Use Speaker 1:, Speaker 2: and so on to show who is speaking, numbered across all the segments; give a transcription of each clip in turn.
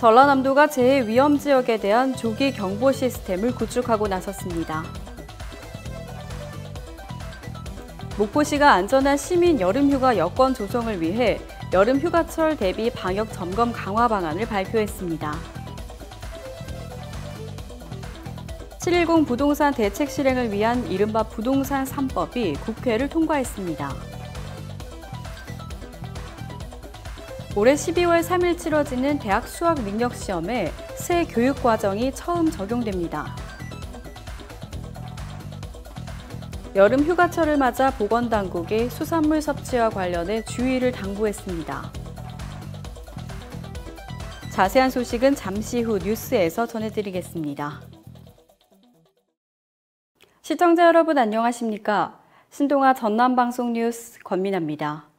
Speaker 1: 전라남도가 재해 위험 지역에 대한 조기 경보 시스템을 구축하고 나섰습니다. 목포시가 안전한 시민 여름휴가 여건 조성을 위해 여름휴가철 대비 방역 점검 강화 방안을 발표했습니다. 7.10 부동산 대책 실행을 위한 이른바 부동산 3법이 국회를 통과했습니다. 올해 12월 3일 치러지는 대학 수학 능력 시험에 새 교육 과정이 처음 적용됩니다. 여름 휴가철을 맞아 보건당국이 수산물 섭취와 관련해 주의를 당부했습니다. 자세한 소식은 잠시 후 뉴스에서 전해드리겠습니다. 시청자 여러분 안녕하십니까? 신동아 전남방송 뉴스 권민아입니다.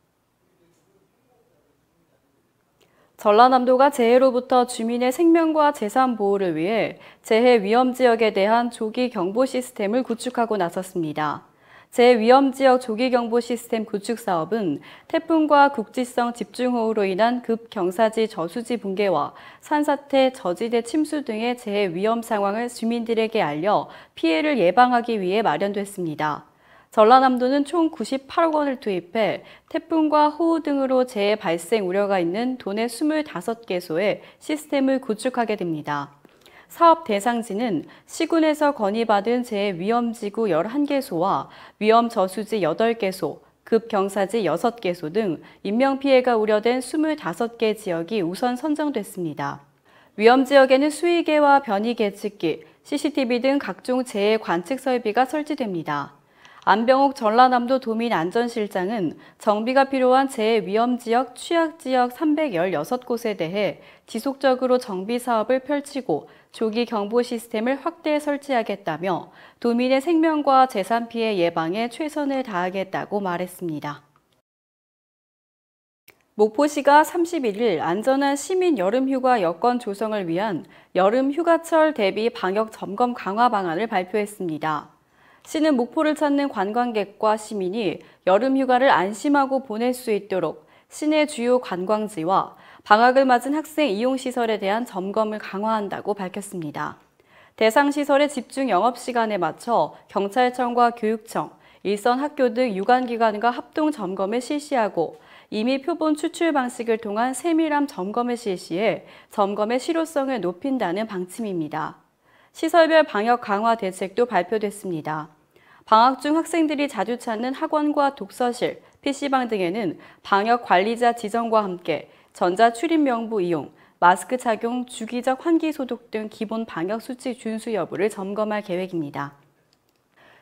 Speaker 1: 전라남도가 재해로부터 주민의 생명과 재산 보호를 위해 재해 위험 지역에 대한 조기 경보 시스템을 구축하고 나섰습니다. 재해 위험 지역 조기 경보 시스템 구축 사업은 태풍과 국지성 집중호우로 인한 급경사지 저수지 붕괴와 산사태, 저지대 침수 등의 재해 위험 상황을 주민들에게 알려 피해를 예방하기 위해 마련됐습니다. 전라남도는 총 98억 원을 투입해 태풍과 호우 등으로 재해 발생 우려가 있는 도내 25개소에 시스템을 구축하게 됩니다. 사업 대상지는 시군에서 건의받은 재해 위험지구 11개소와 위험저수지 8개소, 급경사지 6개소 등 인명피해가 우려된 25개 지역이 우선 선정됐습니다. 위험지역에는 수의계와 변이계측기, CCTV 등 각종 재해 관측 설비가 설치됩니다. 안병옥 전라남도 도민안전실장은 정비가 필요한 재해 위험지역, 취약지역 316곳에 대해 지속적으로 정비 사업을 펼치고 조기 경보 시스템을 확대 설치하겠다며 도민의 생명과 재산 피해 예방에 최선을 다하겠다고 말했습니다. 목포시가 31일 안전한 시민 여름휴가 여건 조성을 위한 여름휴가철 대비 방역 점검 강화 방안을 발표했습니다. 시는 목포를 찾는 관광객과 시민이 여름휴가를 안심하고 보낼 수 있도록 시내 주요 관광지와 방학을 맞은 학생 이용시설에 대한 점검을 강화한다고 밝혔습니다. 대상 시설의 집중 영업시간에 맞춰 경찰청과 교육청, 일선 학교 등 유관기관과 합동 점검을 실시하고 임의 표본 추출 방식을 통한 세밀함 점검을 실시해 점검의 실효성을 높인다는 방침입니다. 시설별 방역 강화 대책도 발표됐습니다. 방학 중 학생들이 자주 찾는 학원과 독서실, PC방 등에는 방역 관리자 지정과 함께 전자 출입 명부 이용, 마스크 착용, 주기적 환기 소독 등 기본 방역 수칙 준수 여부를 점검할 계획입니다.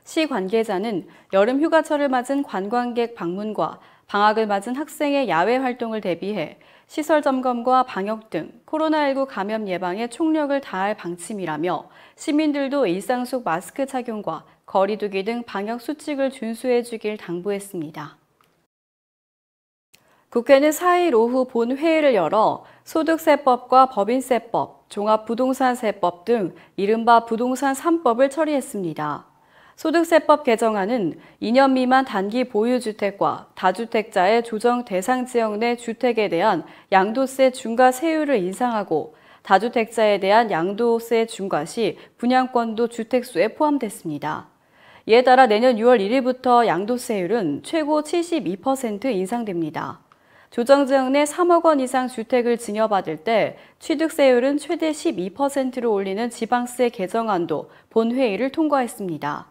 Speaker 1: 시 관계자는 여름 휴가철을 맞은 관광객 방문과 방학을 맞은 학생의 야외 활동을 대비해 시설 점검과 방역 등 코로나19 감염 예방에 총력을 다할 방침이라며 시민들도 일상 속 마스크 착용과 거리 두기 등 방역 수칙을 준수해 주길 당부했습니다. 국회는 4일 오후 본회의를 열어 소득세법과 법인세법, 종합부동산세법 등 이른바 부동산 3법을 처리했습니다. 소득세법 개정안은 2년 미만 단기 보유주택과 다주택자의 조정 대상 지역 내 주택에 대한 양도세 중과 세율을 인상하고 다주택자에 대한 양도세 중과 시 분양권도 주택수에 포함됐습니다. 이에 따라 내년 6월 1일부터 양도세율은 최고 72% 인상됩니다. 조정지역 내 3억 원 이상 주택을 증여받을 때 취득세율은 최대 12%로 올리는 지방세 개정안도 본회의를 통과했습니다.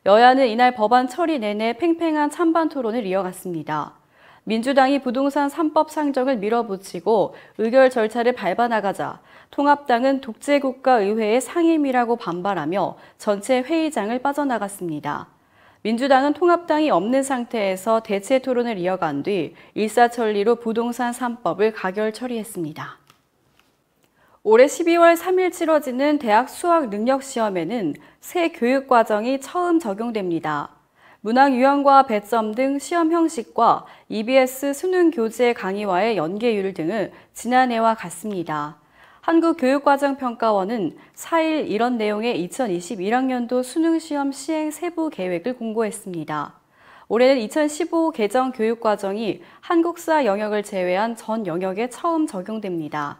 Speaker 1: 여야는 이날 법안 처리 내내 팽팽한 찬반 토론을 이어갔습니다. 민주당이 부동산 3법 상정을 밀어붙이고 의결 절차를 밟아나가자 통합당은 독재국가의회의 상임이라고 반발하며 전체 회의장을 빠져나갔습니다. 민주당은 통합당이 없는 상태에서 대체 토론을 이어간 뒤 일사천리로 부동산 3법을 가결 처리했습니다. 올해 12월 3일 치러지는 대학 수학 능력 시험에는 새 교육 과정이 처음 적용됩니다. 문항 유형과 배점 등 시험 형식과 EBS 수능 교재 강의와의 연계율 등은 지난해와 같습니다. 한국교육과정평가원은 4일 이런 내용의 2021학년도 수능시험 시행 세부 계획을 공고했습니다. 올해는 2015 개정 교육과정이 한국사 영역을 제외한 전 영역에 처음 적용됩니다.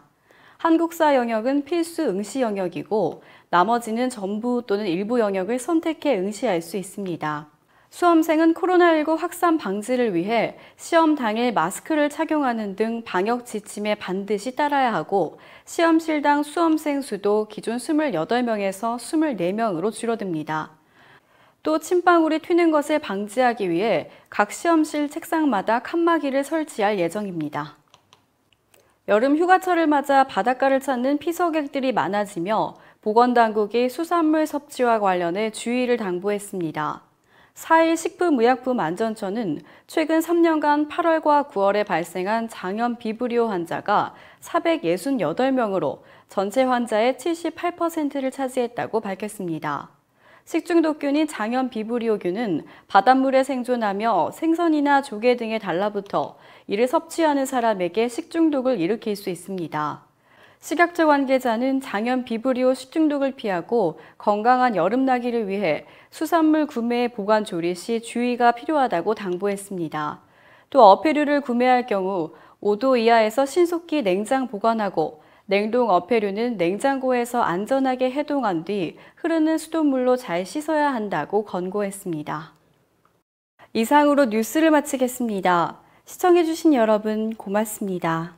Speaker 1: 한국사 영역은 필수 응시 영역이고 나머지는 전부 또는 일부 영역을 선택해 응시할 수 있습니다. 수험생은 코로나19 확산 방지를 위해 시험 당일 마스크를 착용하는 등 방역 지침에 반드시 따라야 하고 시험실당 수험생 수도 기존 28명에서 24명으로 줄어듭니다. 또 침방울이 튀는 것을 방지하기 위해 각 시험실 책상마다 칸막이를 설치할 예정입니다. 여름 휴가철을 맞아 바닷가를 찾는 피서객들이 많아지며 보건당국이 수산물 섭취와 관련해 주의를 당부했습니다. 4일 식품의약품안전처는 최근 3년간 8월과 9월에 발생한 장염 비브리오 환자가 468명으로 전체 환자의 78%를 차지했다고 밝혔습니다. 식중독균인 장염 비브리오균은 바닷물에 생존하며 생선이나 조개 등에 달라붙어 이를 섭취하는 사람에게 식중독을 일으킬 수 있습니다. 식약처 관계자는 장염 비브리오 식중독을 피하고 건강한 여름나기를 위해 수산물 구매 보관 조리 시 주의가 필요하다고 당부했습니다. 또 어패류를 구매할 경우 5도 이하에서 신속히 냉장 보관하고 냉동 어패류는 냉장고에서 안전하게 해동한 뒤 흐르는 수돗물로 잘 씻어야 한다고 권고했습니다. 이상으로 뉴스를 마치겠습니다. 시청해주신 여러분 고맙습니다.